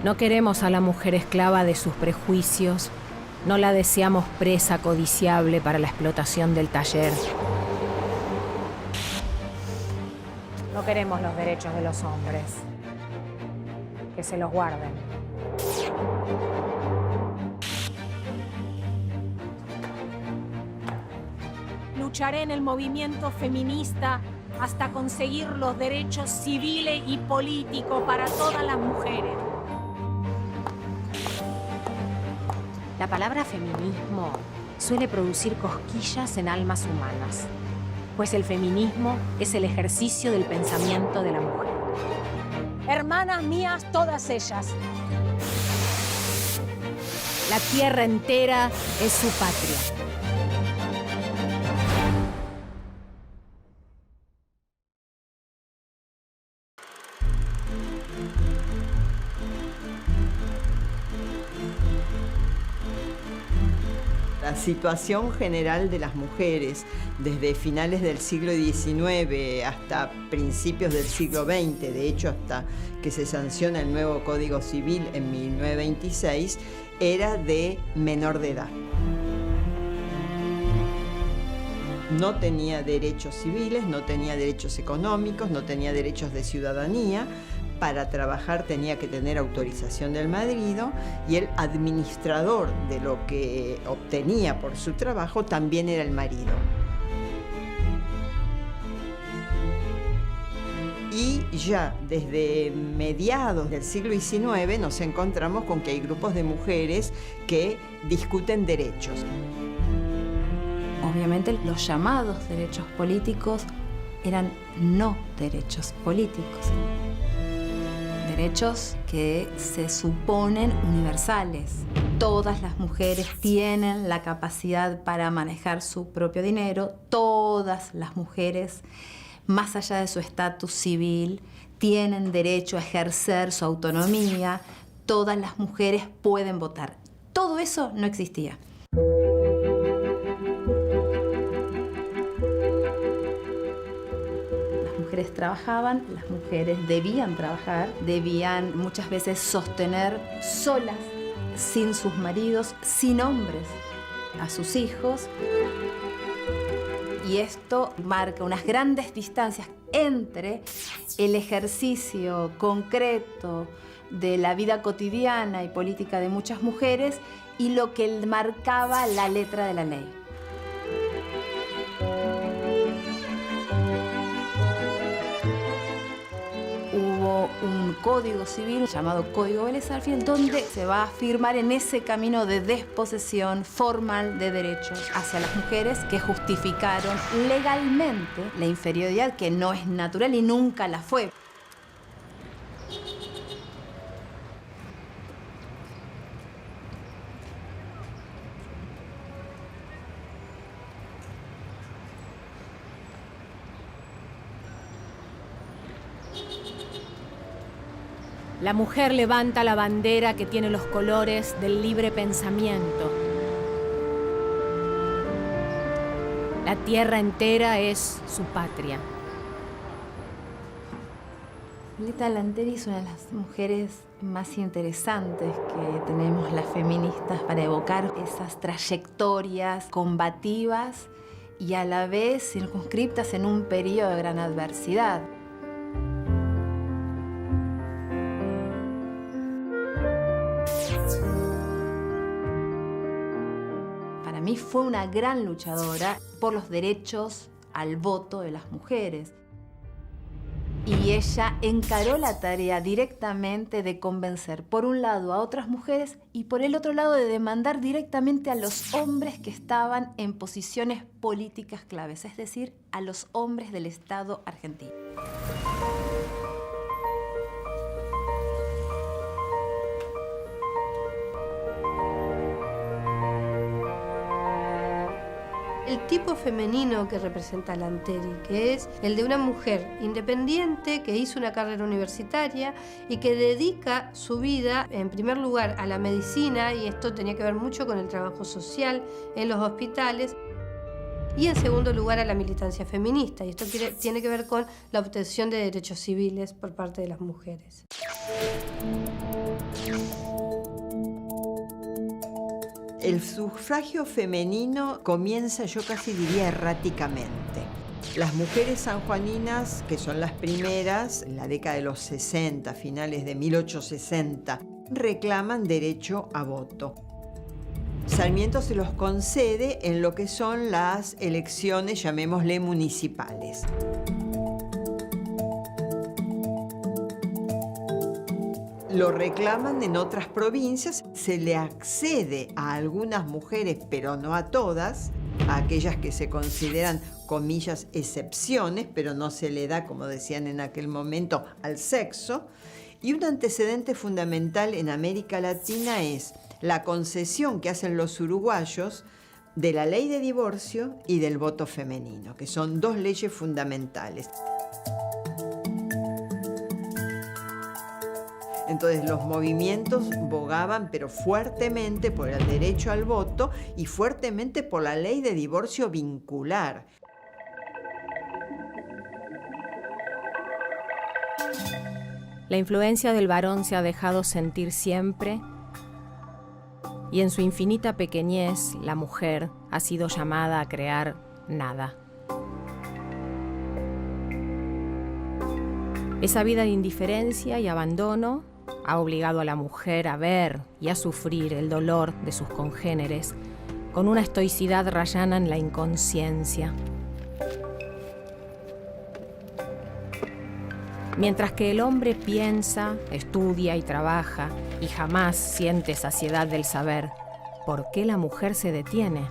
No queremos a la mujer esclava de sus prejuicios, no la deseamos presa codiciable para la explotación del taller. No queremos los derechos de los hombres, que se los guarden. Lucharé en el movimiento feminista hasta conseguir los derechos civiles y políticos para todas las mujeres. La palabra feminismo suele producir cosquillas en almas humanas, pues el feminismo es el ejercicio del pensamiento de la mujer. Hermanas mías, todas ellas. La tierra entera es su patria. La situación general de las mujeres desde finales del siglo XIX hasta principios del siglo XX, de hecho hasta que se sanciona el nuevo Código Civil en 1926, era de menor de edad. No tenía derechos civiles, no tenía derechos económicos, no tenía derechos de ciudadanía. Para trabajar tenía que tener autorización del marido y el administrador de lo que obtenía por su trabajo también era el marido. Y ya desde mediados del siglo XIX nos encontramos con que hay grupos de mujeres que discuten derechos. Obviamente los llamados derechos políticos eran no derechos políticos. Derechos que se suponen universales. Todas las mujeres tienen la capacidad para manejar su propio dinero. Todas las mujeres, más allá de su estatus civil, tienen derecho a ejercer su autonomía. Todas las mujeres pueden votar. Todo eso no existía. Las mujeres trabajaban, las mujeres debían trabajar, debían muchas veces sostener solas, sin sus maridos, sin hombres, a sus hijos. Y esto marca unas grandes distancias entre el ejercicio concreto de la vida cotidiana y política de muchas mujeres y lo que marcaba la letra de la ley. Hubo un código civil llamado Código Vélez Sarsfield, donde se va a afirmar en ese camino de desposesión formal de derechos hacia las mujeres que justificaron legalmente la inferioridad que no es natural y nunca la fue. La mujer levanta la bandera que tiene los colores del libre pensamiento. La tierra entera es su patria. Violeta Lanteri es una de las mujeres más interesantes que tenemos las feministas para evocar esas trayectorias combativas y a la vez circunscriptas en un periodo de gran adversidad. Para mí fue una gran luchadora por los derechos al voto de las mujeres. Y ella encaró la tarea directamente de convencer, por un lado, a otras mujeres y por el otro lado, de demandar directamente a los hombres que estaban en posiciones políticas claves, es decir, a los hombres del Estado argentino. El tipo femenino que representa Lanteri, que es el de una mujer independiente que hizo una carrera universitaria y que dedica su vida, en primer lugar, a la medicina, y esto tenía que ver mucho con el trabajo social en los hospitales. y en segundo lugar a la militancia feminista. Y esto tiene que ver con la obtención de derechos civiles por parte de las mujeres. El sufragio femenino comienza, yo casi diría, erráticamente. Las mujeres sanjuaninas, que son las primeras, en la década de los 60, finales de 1860, reclaman derecho a voto. Sarmiento se los concede en lo que son las elecciones, llamémosle municipales. Lo reclaman en otras provincias, se le accede a algunas mujeres, pero no a todas, a aquellas que se consideran, comillas, excepciones, pero no se le da, como decían en aquel momento, al sexo. Y un antecedente fundamental en América Latina es la concesión que hacen los uruguayos de la ley de divorcio y del voto femenino, que son dos leyes fundamentales. Entonces los movimientos bogaban, pero fuertemente por el derecho al voto y fuertemente por la ley de divorcio vincular. La influencia del varón se ha dejado sentir siempre, y en su infinita pequeñez la mujer ha sido llamada a crear nada. Esa vida de indiferencia y abandono ha obligado a la mujer a ver y a sufrir el dolor de sus congéneres con una estoicidad rayana en la inconsciencia. Mientras que el hombre piensa, estudia y trabaja y jamás siente saciedad del saber, ¿por qué la mujer se detiene?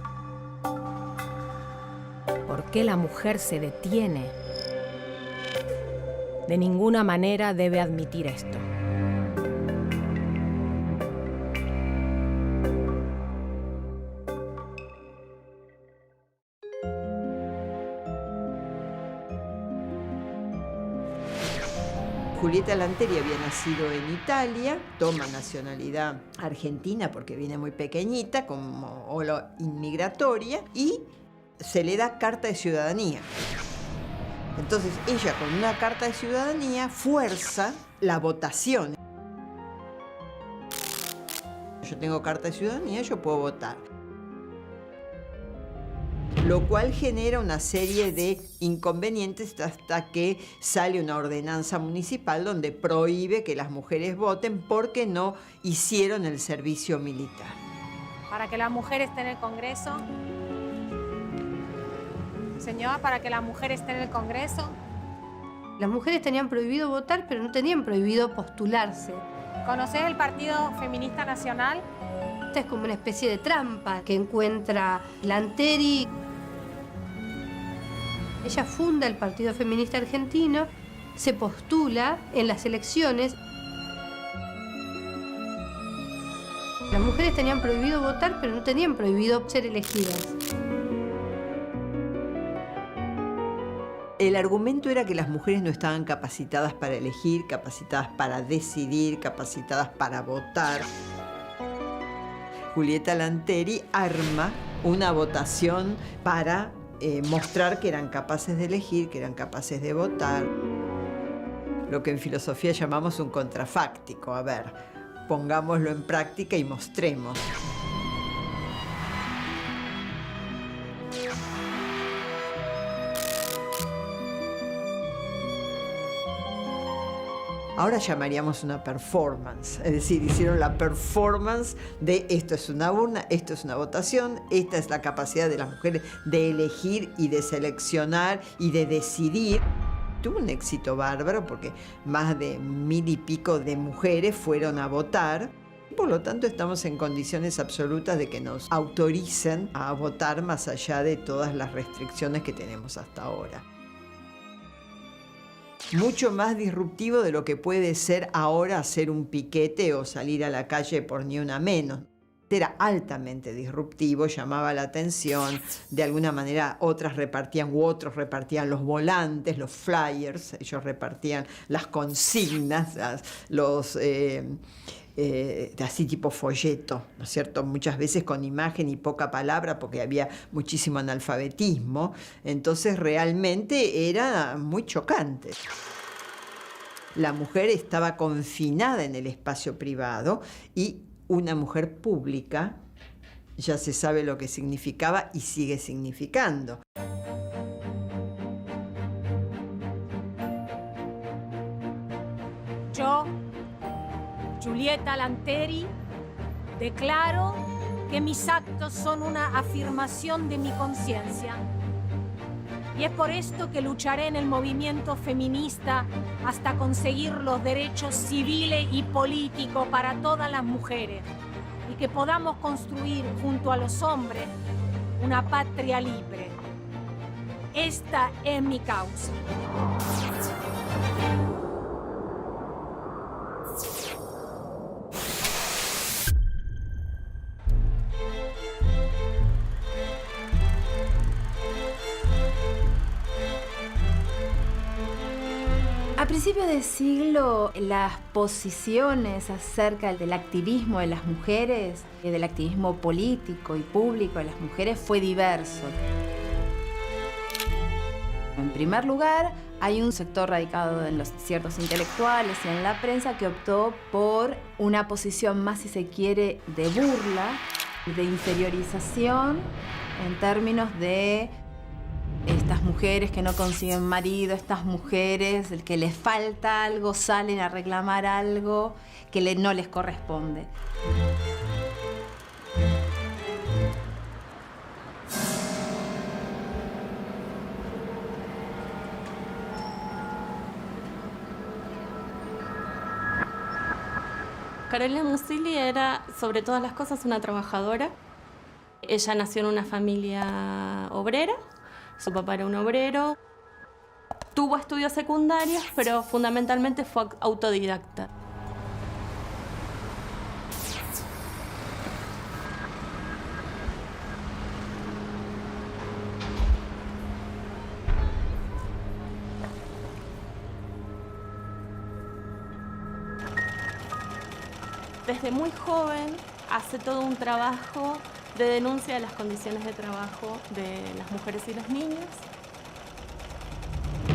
¿Por qué la mujer se detiene? De ninguna manera debe admitir esto. Julieta Lanteri había nacido en Italia, toma nacionalidad argentina porque viene muy pequeñita, como ola inmigratoria, y se le da carta de ciudadanía. Entonces ella, con una carta de ciudadanía, fuerza la votación. Yo tengo carta de ciudadanía, yo puedo votar. Lo cual genera una serie de inconvenientes hasta que sale una ordenanza municipal donde prohíbe que las mujeres voten porque no hicieron el servicio militar. Para que la mujer esté en el Congreso. Señora, para que la mujer esté en el Congreso. Las mujeres tenían prohibido votar, pero no tenían prohibido postularse. ¿Conoces el Partido Feminista Nacional? Esta es como una especie de trampa que encuentra Lanteri. Ella funda el Partido Feminista Argentino, se postula en las elecciones. Las mujeres tenían prohibido votar, pero no tenían prohibido ser elegidas. El argumento era que las mujeres no estaban capacitadas para elegir, capacitadas para decidir, capacitadas para votar. Julieta Lanteri arma una votación para mostrar que eran capaces de elegir, que eran capaces de votar. Lo que en filosofía llamamos un contrafáctico. A ver, pongámoslo en práctica y mostremos. Ahora llamaríamos una performance, es decir, hicieron la performance de esto es una urna, esto es una votación, esta es la capacidad de las mujeres de elegir y de seleccionar y de decidir. Tuvo un éxito bárbaro porque más de 1000 y pico de mujeres fueron a votar. Por lo tanto, estamos en condiciones absolutas de que nos autoricen a votar más allá de todas las restricciones que tenemos hasta ahora. Mucho más disruptivo de lo que puede ser ahora hacer un piquete o salir a la calle por ni una menos. era altamente disruptivo, llamaba la atención, de alguna manera otros repartían los volantes, los flyers, ellos repartían las consignas, los... así tipo folleto, ¿no es cierto? Muchas veces con imagen y poca palabra porque había muchísimo analfabetismo, entonces realmente era muy chocante. La mujer estaba confinada en el espacio privado y una mujer pública ya se sabe lo que significaba y sigue significando. Yo, Giulietta Lanteri, declaro que mis actos son una afirmación de mi conciencia. Y es por esto que lucharé en el movimiento feminista hasta conseguir los derechos civiles y políticos para todas las mujeres y que podamos construir junto a los hombres una patria libre. Esta es mi causa. A principios de siglo, las posiciones acerca del activismo de las mujeres, del activismo político y público de las mujeres fue diverso. En primer lugar, hay un sector radicado en los ciertos intelectuales y en la prensa que optó por una posición más, si se quiere, de burla, de inferiorización en términos de estas mujeres que no consiguen marido, estas mujeres que les falta algo, salen a reclamar algo que no les corresponde. Carolina Musili era, sobre todas las cosas, una trabajadora. Ella nació en una familia obrera. Su papá era un obrero, tuvo estudios secundarios, pero fundamentalmente fue autodidacta. Desde muy joven hace todo un trabajo de denuncia de las condiciones de trabajo de las mujeres y los niños.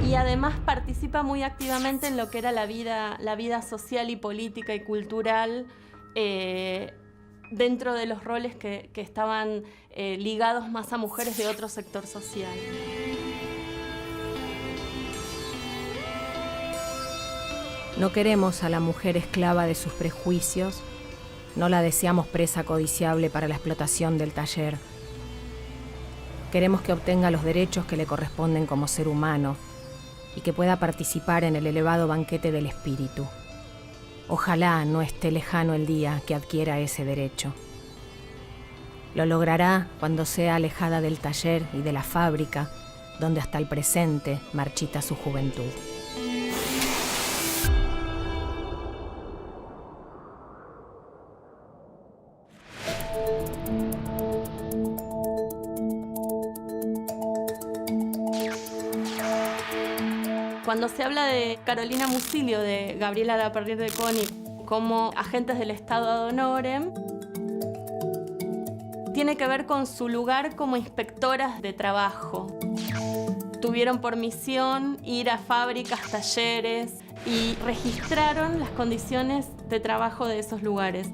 Y además participa muy activamente en lo que era la vida social y política y cultural dentro de los roles que estaban ligados más a mujeres de otro sector social. No queremos a la mujer esclava de sus prejuicios. No la deseamos presa codiciable para la explotación del taller. Queremos que obtenga los derechos que le corresponden como ser humano y que pueda participar en el elevado banquete del espíritu. Ojalá no esté lejano el día que adquiera ese derecho. Lo logrará cuando sea alejada del taller y de la fábrica, donde hasta el presente marchita su juventud. Cuando se habla de Carolina Musili o de Gabriela Lapierre de König como agentes del Estado ad honorem, tiene que ver con su lugar como inspectoras de trabajo. Tuvieron por misión ir a fábricas, talleres y registraron las condiciones de trabajo de esos lugares.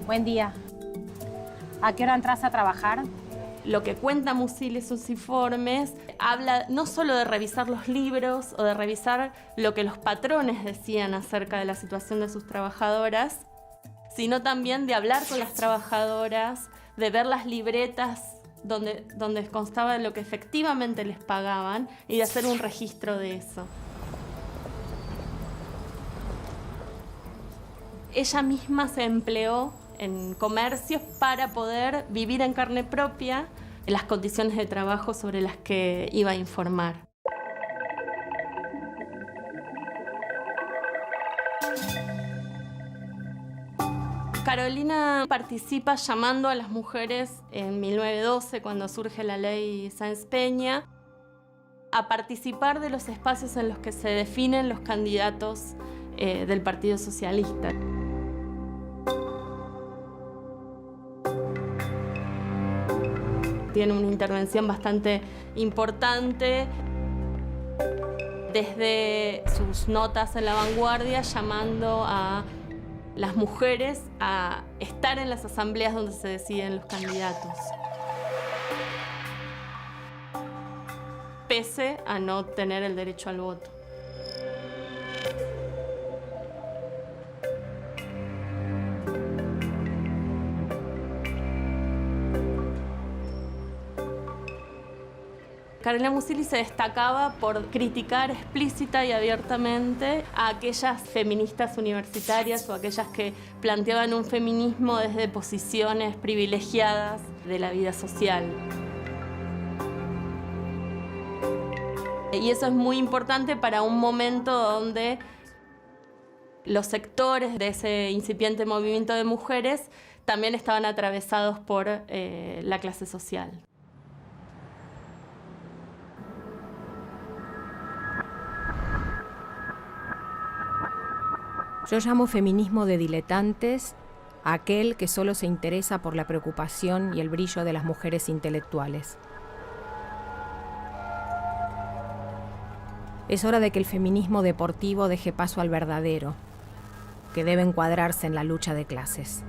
Buen día. ¿A qué hora entras a trabajar? Lo que cuenta Musili en sus informes habla no solo de revisar los libros o de revisar lo que los patrones decían acerca de la situación de sus trabajadoras, sino también de hablar con las trabajadoras, de ver las libretas donde constaba lo que efectivamente les pagaban y de hacer un registro de eso. Ella misma se empleó en comercios para poder vivir en carne propia las condiciones de trabajo sobre las que iba a informar. Carolina participa llamando a las mujeres en 1912, cuando surge la ley Sáenz Peña, a participar de los espacios en los que se definen los candidatos del Partido Socialista. Tiene una intervención bastante importante desde sus notas en La Vanguardia, llamando a las mujeres a estar en las asambleas donde se deciden los candidatos, pese a no tener el derecho al voto. Carolina Musilli se destacaba por criticar explícita y abiertamente a aquellas feministas universitarias o aquellas que planteaban un feminismo desde posiciones privilegiadas de la vida social. Y eso es muy importante para un momento donde los sectores de ese incipiente movimiento de mujeres también estaban atravesados por la clase social. Yo llamo feminismo de diletantes a aquel que solo se interesa por la preocupación y el brillo de las mujeres intelectuales. Es hora de que el feminismo deportivo deje paso al verdadero, que debe encuadrarse en la lucha de clases.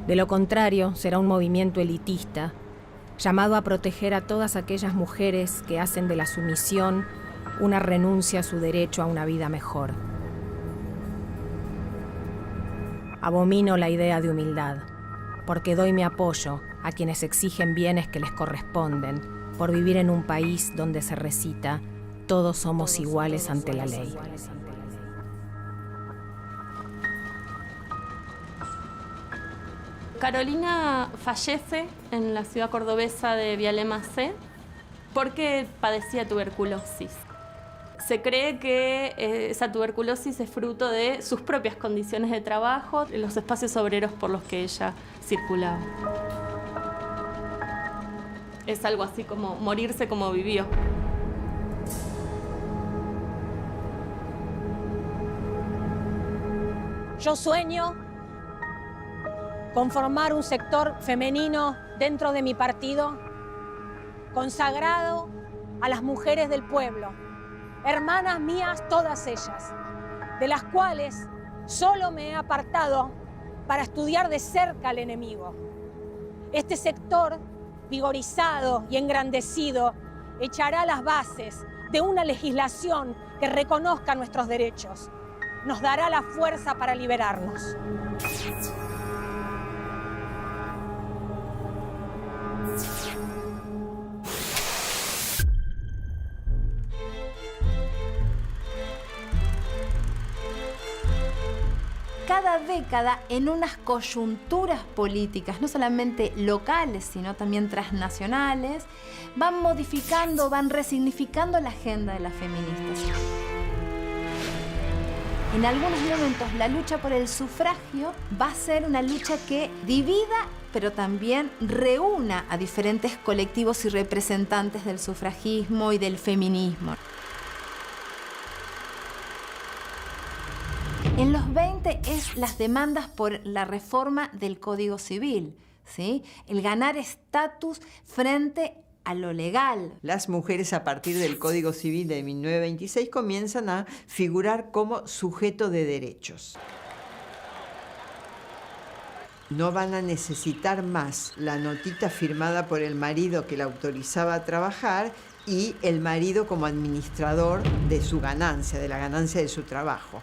De lo contrario, será un movimiento elitista, llamado a proteger a todas aquellas mujeres que hacen de la sumisión una renuncia a su derecho a una vida mejor. Abomino la idea de humildad, porque doy mi apoyo a quienes exigen bienes que les corresponden, por vivir en un país donde se recita: todos somos iguales ante la ley. Carolina fallece en la ciudad cordobesa de Vialema-C porque padecía tuberculosis. Se cree que esa tuberculosis es fruto de sus propias condiciones de trabajo, de los espacios obreros por los que ella circulaba. Es algo así como morirse como vivió. Yo sueño con formar un sector femenino dentro de mi partido, consagrado a las mujeres del pueblo, hermanas mías todas ellas, de las cuales solo me he apartado para estudiar de cerca al enemigo. Este sector, vigorizado y engrandecido, echará las bases de una legislación que reconozca nuestros derechos. Nos dará la fuerza para liberarnos. Cada década, en unas coyunturas políticas, no solamente locales, sino también transnacionales, van modificando, van resignificando la agenda de las feministas. En algunos momentos, la lucha por el sufragio va a ser una lucha que divida, pero también reúna a diferentes colectivos y representantes del sufragismo y del feminismo. En los 20 es las demandas por la reforma del Código Civil, ¿sí? El ganar estatus frente a lo legal. Las mujeres, a partir del Código Civil de 1926, comienzan a figurar como sujeto de derechos. No van a necesitar más la notita firmada por el marido que la autorizaba a trabajar y el marido como administrador de su ganancia, de la ganancia de su trabajo.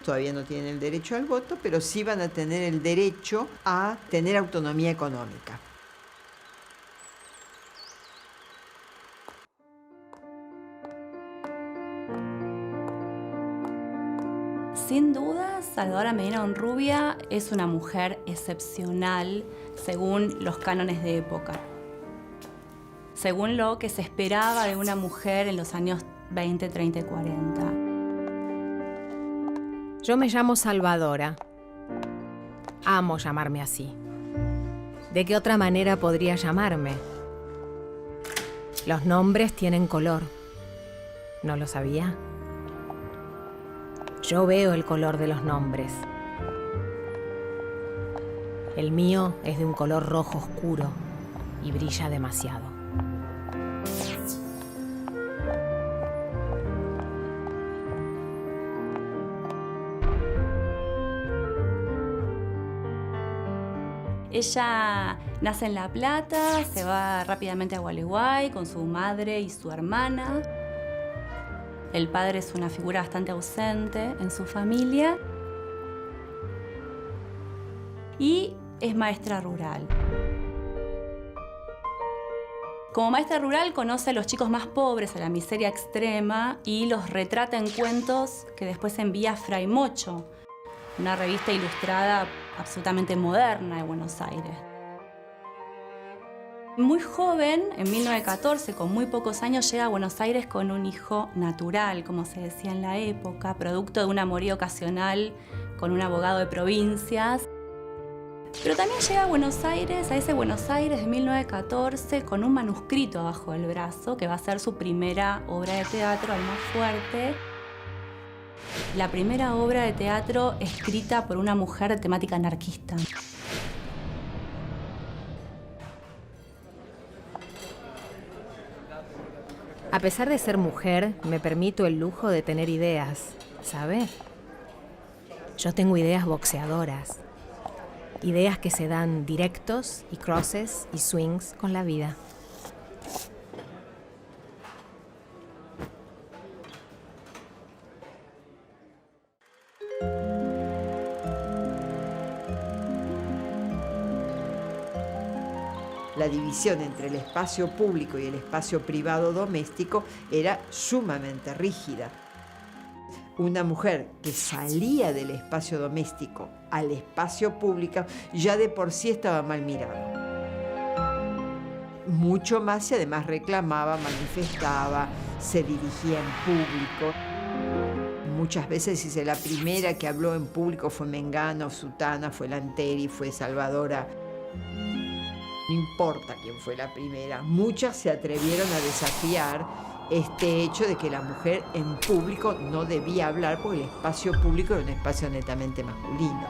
Todavía no tienen el derecho al voto, pero sí van a tener el derecho a tener autonomía económica. Sin dudas Salvadora Medina Honrubia es una mujer excepcional según los cánones de época, según lo que se esperaba de una mujer en los años 20, 30 y 40. Yo me llamo Salvadora. Amo llamarme así. ¿De qué otra manera podría llamarme? Los nombres tienen color. ¿No lo sabía? Yo veo el color de los nombres. El mío es de un color rojo oscuro y brilla demasiado. Ella nace en La Plata, se va rápidamente a Gualeguay con su madre y su hermana. El padre es una figura bastante ausente en su familia. Y es maestra rural. Como maestra rural conoce a los chicos más pobres, a la miseria extrema, y los retrata en cuentos que después envía a Fray Mocho, una revista ilustrada absolutamente moderna de Buenos Aires. Muy joven, en 1914, con muy pocos años, llega a Buenos Aires con un hijo natural, como se decía en la época, producto de un amorío ocasional con un abogado de provincias. Pero también llega a Buenos Aires, a ese Buenos Aires de 1914, con un manuscrito abajo del brazo, que va a ser su primera obra de teatro, el más fuerte. La primera obra de teatro escrita por una mujer de temática anarquista. A pesar de ser mujer, me permito el lujo de tener ideas, ¿sabe? Yo tengo ideas boxeadoras. Ideas que se dan directos y crosses y swings con la vida. La división entre el espacio público y el espacio privado doméstico era sumamente rígida. Una mujer que salía del espacio doméstico al espacio público ya de por sí estaba mal mirada. Mucho más si además reclamaba, manifestaba, se dirigía en público. Muchas veces dice la primera que habló en público fue Mengano, Sutana, fue Lanteri, fue Salvadora. No importa quién fue la primera, muchas se atrevieron a desafiar este hecho de que la mujer en público no debía hablar porque el espacio público era un espacio netamente masculino.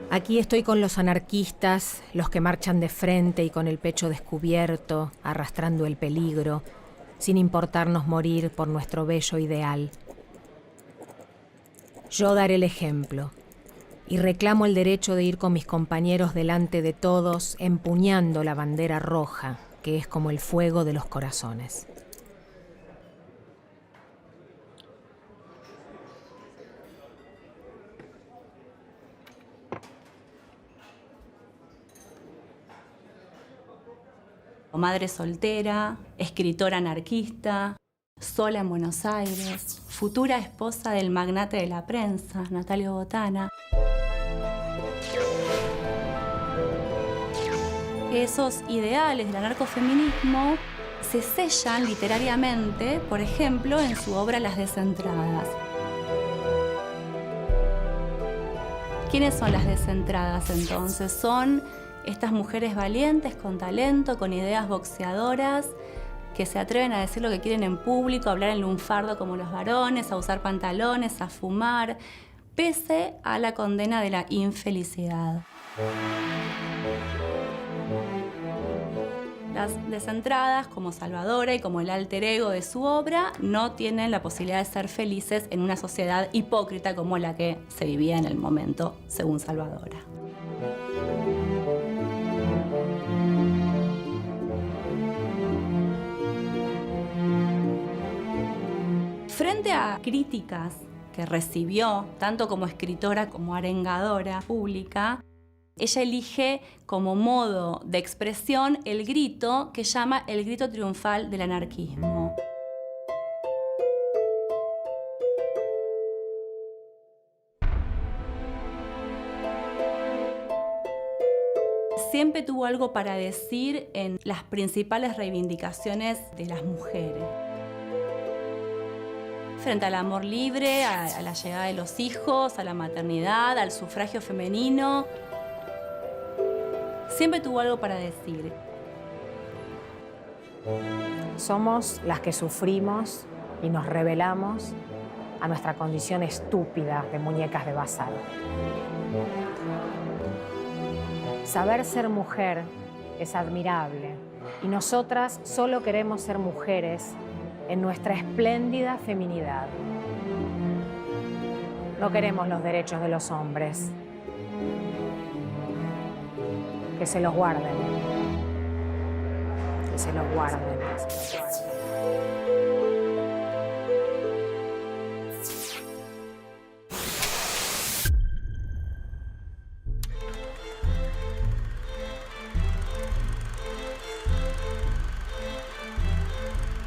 Aquí estoy con los anarquistas, los que marchan de frente y con el pecho descubierto, arrastrando el peligro, sin importarnos morir por nuestro bello ideal. Yo daré el ejemplo. Y reclamo el derecho de ir con mis compañeros delante de todos, empuñando la bandera roja, que es como el fuego de los corazones. Madre soltera, escritora anarquista, sola en Buenos Aires, futura esposa del magnate de la prensa, Natalio Botana. Esos ideales del anarcofeminismo se sellan literariamente, por ejemplo, en su obra Las Descentradas. ¿Quiénes son las descentradas entonces? Son estas mujeres valientes, con talento, con ideas boxeadoras, que se atreven a decir lo que quieren en público, a hablar en lunfardo como los varones, a usar pantalones, a fumar, pese a la condena de la infelicidad. Las descentradas, como Salvadora y como el alter ego de su obra, no tienen la posibilidad de ser felices en una sociedad hipócrita como la que se vivía en el momento, según Salvadora. Frente a críticas que recibió, tanto como escritora como arengadora pública, ella elige como modo de expresión el grito que llama el grito triunfal del anarquismo. siempre tuvo algo para decir en las principales reivindicaciones de las mujeres. Frente al amor libre, a la llegada de los hijos, a la maternidad, al sufragio femenino, siempre tuvo algo para decir. Somos las que sufrimos y nos rebelamos a nuestra condición estúpida de muñecas de bazar. Saber ser mujer es admirable y nosotras solo queremos ser mujeres en nuestra espléndida feminidad. No queremos los derechos de los hombres. Que se los guarden. Que se los guarden.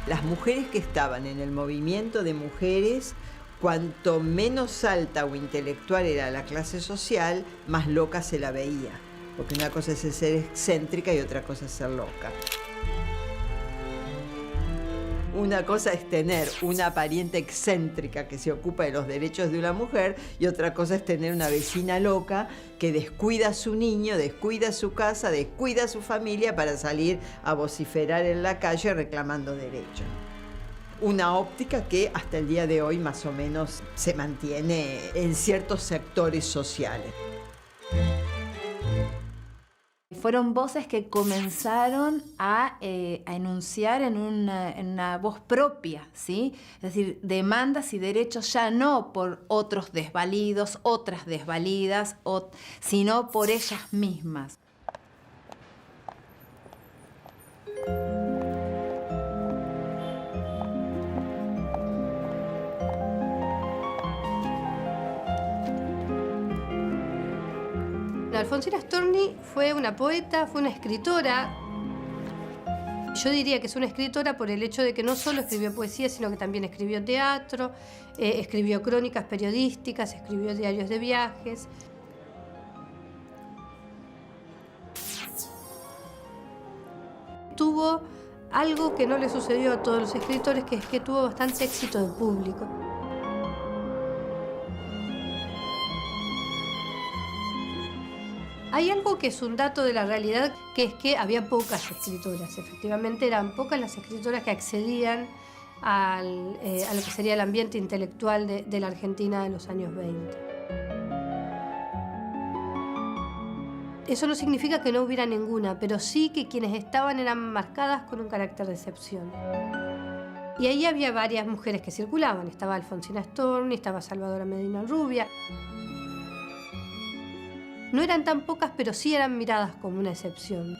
Las mujeres que estaban en el movimiento de mujeres, cuanto menos alta o intelectual era la clase social, más loca se la veía. Porque una cosa es ser excéntrica y otra cosa es ser loca. Una cosa es tener una pariente excéntrica que se ocupa de los derechos de una mujer y otra cosa es tener una vecina loca que descuida a su niño, descuida su casa, descuida a su familia para salir a vociferar en la calle reclamando derechos. Una óptica que hasta el día de hoy más o menos se mantiene en ciertos sectores sociales. Fueron voces que comenzaron a enunciar en una voz propia, ¿sí? Es decir, demandas y derechos ya no por otros desvalidos, otras desvalidas, sino por ellas mismas. Alfonsina Storni fue una poeta, fue una escritora. Yo diría que es una escritora por el hecho de que no solo escribió poesía, sino que también escribió teatro, escribió crónicas periodísticas, escribió diarios de viajes. Tuvo algo que no le sucedió a todos los escritores, que es que tuvo bastante éxito de público. Hay algo que es un dato de la realidad, que es que había pocas escritoras. Efectivamente, eran pocas las escritoras que accedían a lo que sería el ambiente intelectual de la Argentina de los años 20. Eso no significa que no hubiera ninguna, pero sí que quienes estaban eran marcadas con un carácter de excepción. Y ahí había varias mujeres que circulaban. Estaba Alfonsina Storni, estaba Salvadora Medina Rubia. No eran tan pocas, pero sí eran miradas como una excepción.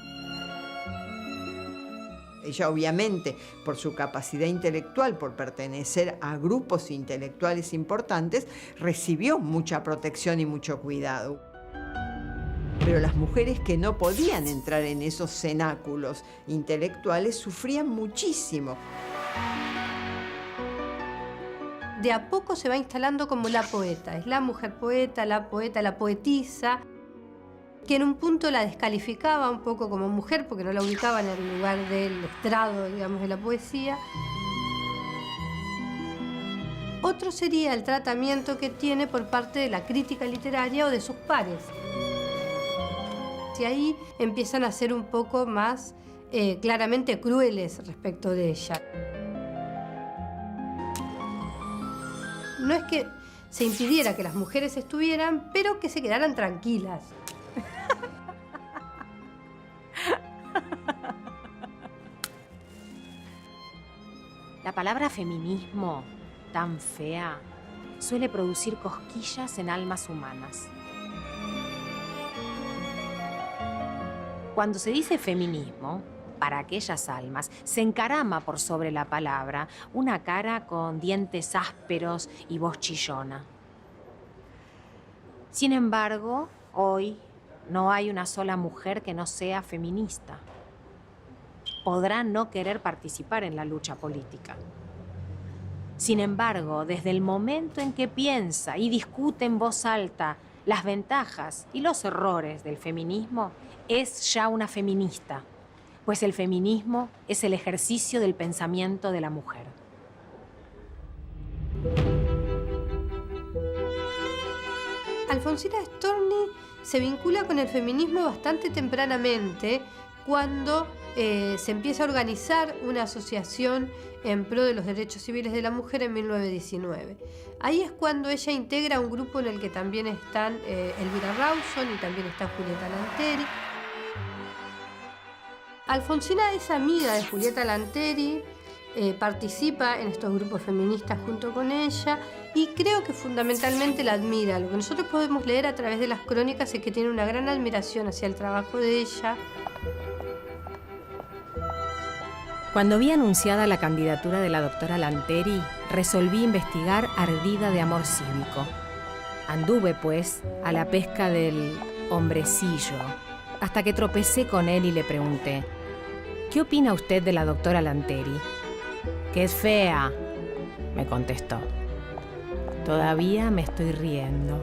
Ella obviamente, por su capacidad intelectual, por pertenecer a grupos intelectuales importantes, recibió mucha protección y mucho cuidado. Pero las mujeres que no podían entrar en esos cenáculos intelectuales sufrían muchísimo. De a poco se va instalando como la poeta. Es la mujer poeta, la poetisa, que en un punto la descalificaba un poco como mujer porque no la ubicaba en el lugar del estrado, digamos, de la poesía. Otro sería el tratamiento que tiene por parte de la crítica literaria o de sus pares. Y ahí empiezan a ser un poco más claramente crueles respecto de ella. No es que se impidiera que las mujeres estuvieran, pero que se quedaran tranquilas. La palabra feminismo, tan fea, suele producir cosquillas en almas humanas. Cuando se dice feminismo, para aquellas almas, se encarama por sobre la palabra una cara con dientes ásperos y voz chillona. Sin embargo, hoy no hay una sola mujer que no sea feminista. Podrá no querer participar en la lucha política. Sin embargo, desde el momento en que piensa y discute en voz alta las ventajas y los errores del feminismo, es ya una feminista, pues el feminismo es el ejercicio del pensamiento de la mujer. Alfonsina Storni se vincula con el feminismo bastante tempranamente, cuando se empieza a organizar una asociación en pro de los derechos civiles de la mujer en 1919. Ahí es cuando ella integra un grupo en el que también están Elvira Rawson y también está Julieta Lanteri. Alfonsina es amiga de Julieta Lanteri, participa en estos grupos feministas junto con ella y creo que fundamentalmente la admira. Lo que nosotros podemos leer a través de las crónicas es que tiene una gran admiración hacia el trabajo de ella. Cuando vi anunciada la candidatura de la doctora Lanteri, resolví investigar ardida de amor cívico. Anduve, pues, a la pesca del hombrecillo, hasta que tropecé con él y le pregunté: ¿qué opina usted de la doctora Lanteri? Que es fea, me contestó. Todavía me estoy riendo.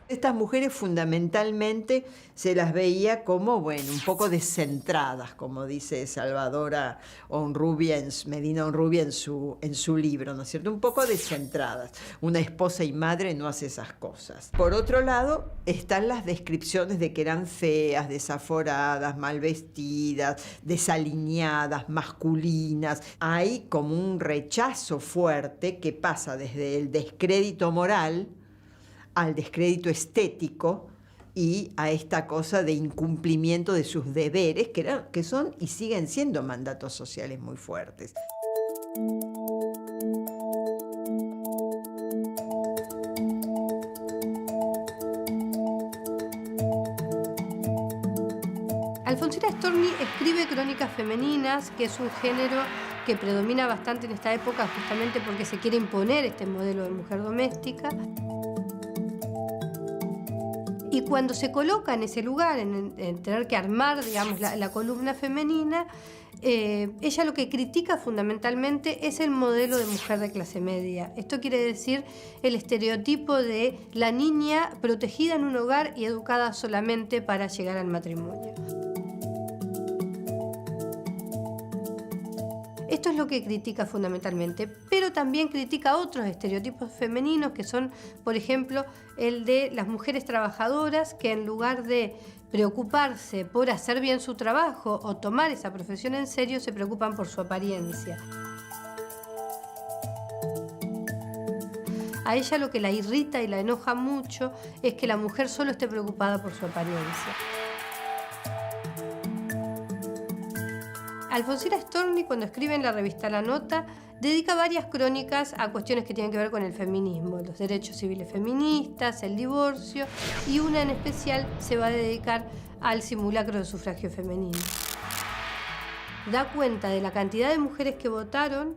Estas mujeres fundamentalmente se las veía como, bueno, un poco descentradas, como dice Salvadora Medina Honrubia en su libro, ¿no es cierto? Un poco descentradas. Una esposa y madre no hace esas cosas. Por otro lado, están las descripciones de que eran feas, desaforadas, mal vestidas, desalineadas, masculinas. Hay como un rechazo fuerte que pasa desde el descrédito moral al descrédito estético y a esta cosa de incumplimiento de sus deberes, que son y siguen siendo mandatos sociales muy fuertes. Alfonsina Storni escribe crónicas femeninas, que es un género que predomina bastante en esta época justamente porque se quiere imponer este modelo de mujer doméstica. Y cuando se coloca en ese lugar, en tener que armar, digamos, la columna femenina, ella lo que critica fundamentalmente es el modelo de mujer de clase media. Esto quiere decir el estereotipo de la niña protegida en un hogar y educada solamente para llegar al matrimonio. Esto es lo que critica fundamentalmente, pero también critica otros estereotipos femeninos que son, por ejemplo, el de las mujeres trabajadoras que en lugar de preocuparse por hacer bien su trabajo o tomar esa profesión en serio, se preocupan por su apariencia. A ella lo que la irrita y la enoja mucho es que la mujer solo esté preocupada por su apariencia. Alfonsina Storni, cuando escribe en la revista La Nota, dedica varias crónicas a cuestiones que tienen que ver con el feminismo, los derechos civiles feministas, el divorcio, y una en especial se va a dedicar al simulacro de sufragio femenino. Da cuenta de la cantidad de mujeres que votaron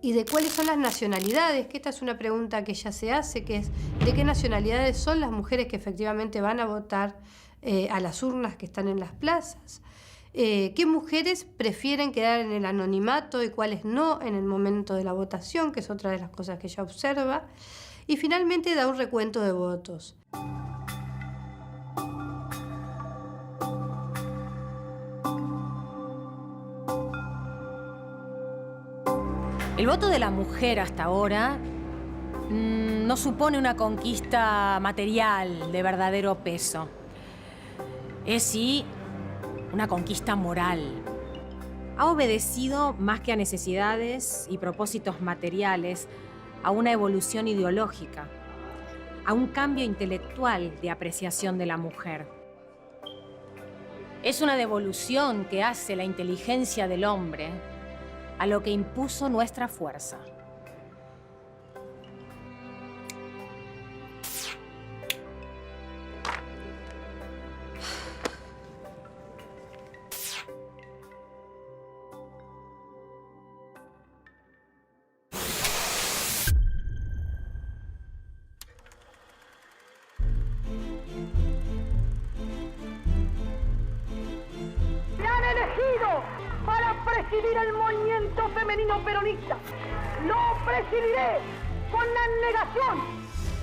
y de cuáles son las nacionalidades, que esta es una pregunta que ella se hace, que es de qué nacionalidades son las mujeres que efectivamente van a votar a las urnas que están en las plazas. ¿Qué mujeres prefieren quedar en el anonimato y cuáles no en el momento de la votación?, que es otra de las cosas que ella observa. Y finalmente da un recuento de votos. El voto de la mujer hasta ahora no supone una conquista material de verdadero peso. Es sí una conquista moral. Ha obedecido, más que a necesidades y propósitos materiales, a una evolución ideológica, a un cambio intelectual de apreciación de la mujer. Es una devolución que hace la inteligencia del hombre a lo que impuso nuestra fuerza. presidir el movimiento femenino peronista. Lo presidiré con abnegación,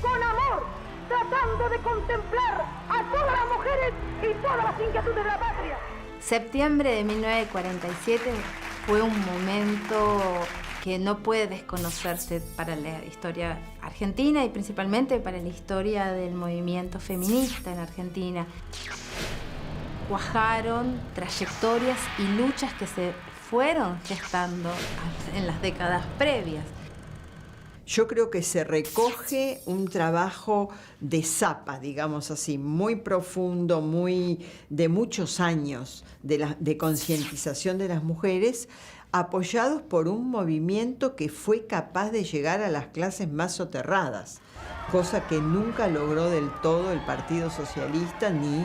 con amor, tratando de contemplar a todas las mujeres y todas las inquietudes de la patria. Septiembre de 1947 fue un momento que no puede desconocerse para la historia argentina y principalmente para la historia del movimiento feminista en Argentina. Cuajaron trayectorias y luchas que se fueron gestando en las décadas previas. Yo creo que se recoge un trabajo de zapa, digamos así, muy profundo, de muchos años de concientización de las mujeres, apoyados por un movimiento que fue capaz de llegar a las clases más soterradas, cosa que nunca logró del todo el Partido Socialista ni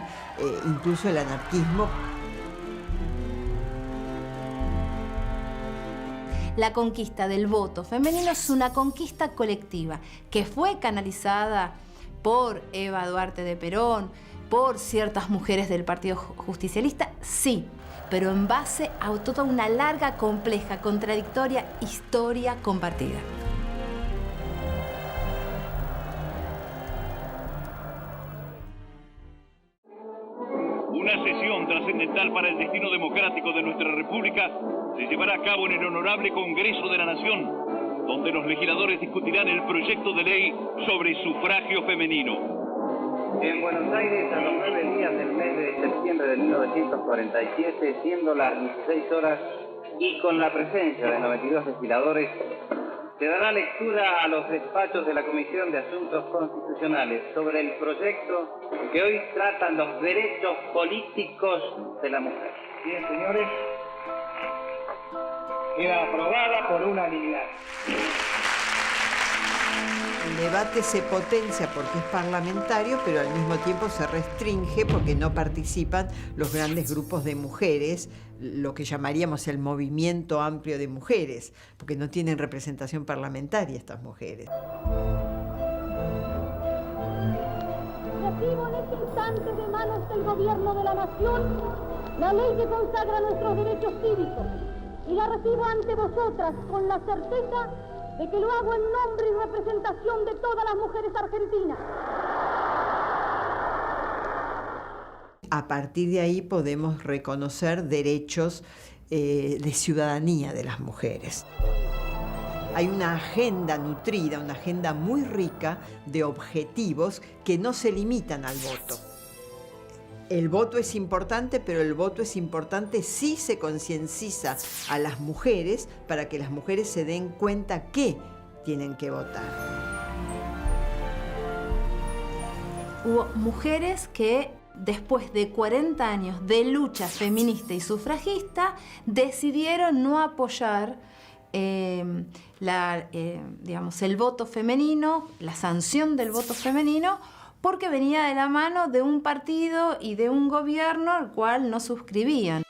incluso el anarquismo. La conquista del voto femenino es una conquista colectiva que fue canalizada por Eva Duarte de Perón, por ciertas mujeres del Partido Justicialista, sí, pero en base a toda una larga, compleja, contradictoria historia compartida. Una sesión trascendental para el destino democrático de nuestra República se llevará a cabo en el Honorable Congreso de la Nación, donde los legisladores discutirán el proyecto de ley sobre sufragio femenino. En Buenos Aires, a los 9 días del mes de septiembre de 1947, siendo las 16 horas y con la presencia de 92 legisladores, se dará lectura a los despachos de la Comisión de Asuntos Constitucionales sobre el proyecto que hoy tratan los derechos políticos de la mujer. Bien, señores, queda aprobada por unanimidad. El debate se potencia porque es parlamentario, pero al mismo tiempo se restringe porque no participan los grandes grupos de mujeres, lo que llamaríamos el movimiento amplio de mujeres, porque no tienen representación parlamentaria estas mujeres. Recibo en este instante de manos del Gobierno de la Nación la ley que consagra nuestros derechos cívicos y la recibo ante vosotras con la certeza de que lo hago en nombre y representación de todas las mujeres argentinas. A partir de ahí podemos reconocer derechos de ciudadanía de las mujeres. Hay una agenda nutrida, una agenda muy rica de objetivos que no se limitan al voto. El voto es importante, pero el voto es importante si se concienciza a las mujeres para que las mujeres se den cuenta que tienen que votar. Hubo mujeres que después de 40 años de lucha feminista y sufragista decidieron no apoyar el voto femenino, la sanción del voto femenino, porque venía de la mano de un partido y de un gobierno al cual no suscribían.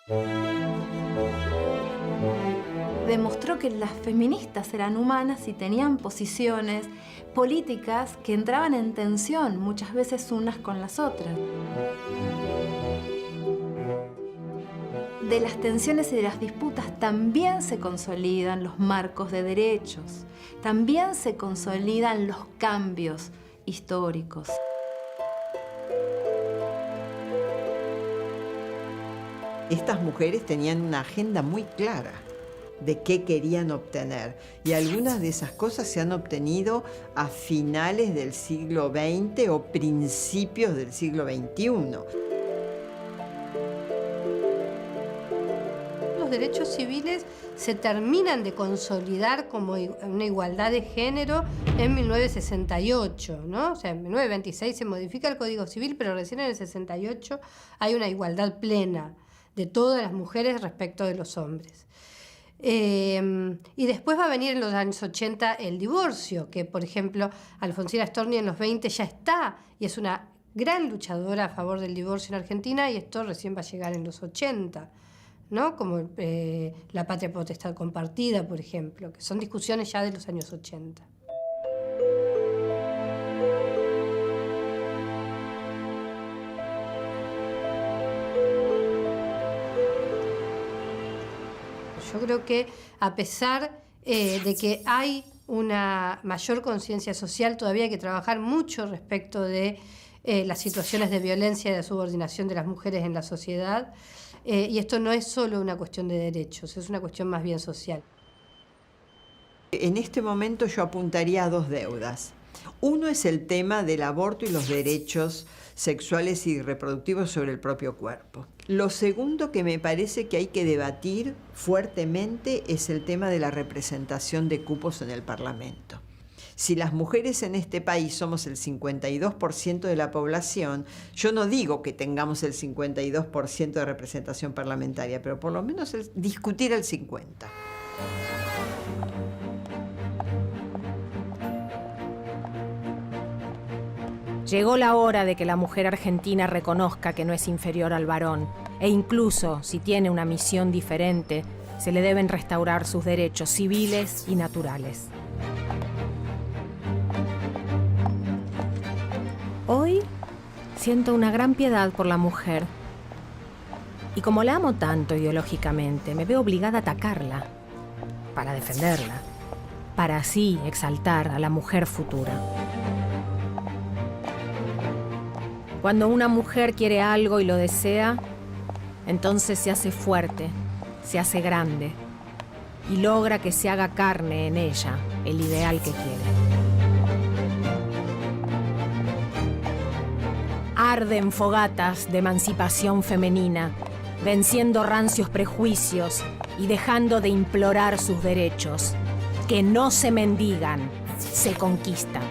Demostró que las feministas eran humanas y tenían posiciones políticas que entraban en tensión, muchas veces unas con las otras. De las tensiones y de las disputas también se consolidan los marcos de derechos, también se consolidan los cambios históricos. Estas mujeres tenían una agenda muy clara de qué querían obtener, y algunas de esas cosas se han obtenido a finales del siglo XX o principios del siglo XXI. Los derechos civiles se terminan de consolidar como una igualdad de género en 1968, ¿no? O sea, en 1926 se modifica el Código Civil, pero recién en el 68 hay una igualdad plena de todas las mujeres respecto de los hombres. Y después va a venir en los años 80 el divorcio, que por ejemplo Alfonsina Storni en los 20 ya está y es una gran luchadora a favor del divorcio en Argentina, y esto recién va a llegar en los 80, ¿no? Como la patria potestad compartida, por ejemplo, que son discusiones ya de los años 80. Yo creo que a pesar de que hay una mayor conciencia social, todavía hay que trabajar mucho respecto de las situaciones de violencia y de subordinación de las mujeres en la sociedad. Y esto no es solo una cuestión de derechos, es una cuestión más bien social. En este momento yo apuntaría a dos deudas. Uno es el tema del aborto y los derechos sexuales y reproductivos sobre el propio cuerpo. Lo segundo que me parece que hay que debatir fuertemente es el tema de la representación de cupos en el Parlamento. Si las mujeres en este país somos el 52% de la población, yo no digo que tengamos el 52% de representación parlamentaria, pero por lo menos discutir el 50%. Llegó la hora de que la mujer argentina reconozca que no es inferior al varón, e incluso, si tiene una misión diferente, se le deben restaurar sus derechos civiles y naturales. Hoy siento una gran piedad por la mujer, y como la amo tanto ideológicamente, me veo obligada a atacarla, para defenderla, para así exaltar a la mujer futura. Cuando una mujer quiere algo y lo desea, entonces se hace fuerte, se hace grande y logra que se haga carne en ella el ideal que quiere. Arden fogatas de emancipación femenina, venciendo rancios prejuicios y dejando de implorar sus derechos, que no se mendigan, se conquistan.